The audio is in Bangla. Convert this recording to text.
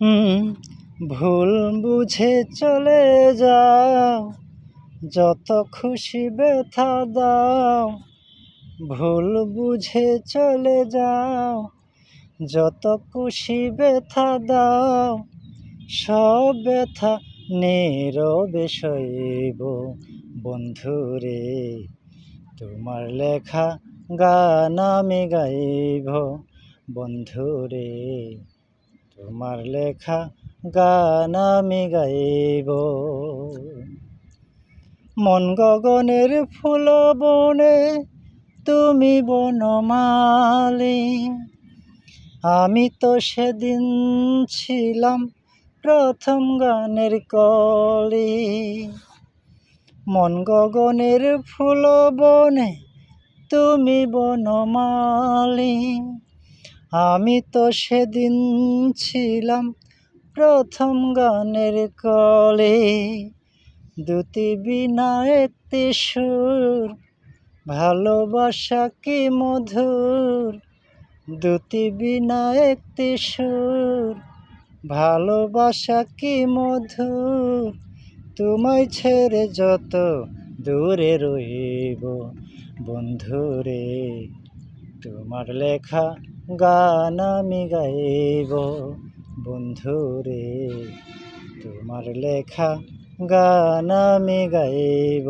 উম, ভুল বুঝে চলে যাও, যত খুশি ব্যথা দাও। ভুল বুঝে চলে যাও, যত খুশি ব্যথা দাও। সব ব্যথা নীরবে সইব বন্ধুরে, তোমার লেখা গান আমি গাইব বন্ধুরে, তোমার লেখা গান আমি গাইব। মন গগনের ফুল বনে তুমি বনমালী, আমি তো সেদিন ছিলাম প্রথম গানের কলি। মন গগনের ফুল বনে তুমি বনমালী, আমি তো সেদিন ছিলাম প্রথম গানের কলি। দুটি বিনা একটি সুর, ভালোবাসা কি মধুর। দুটি বিনা একটি সুর, ভালোবাসা কি মধুর। তোমায় ছেড়ে যত দূরে রইব বন্ধুরে, তোমার লেখা গান আমি গাইব বন্ধুরে, তোমার লেখা গান আমি গাইব।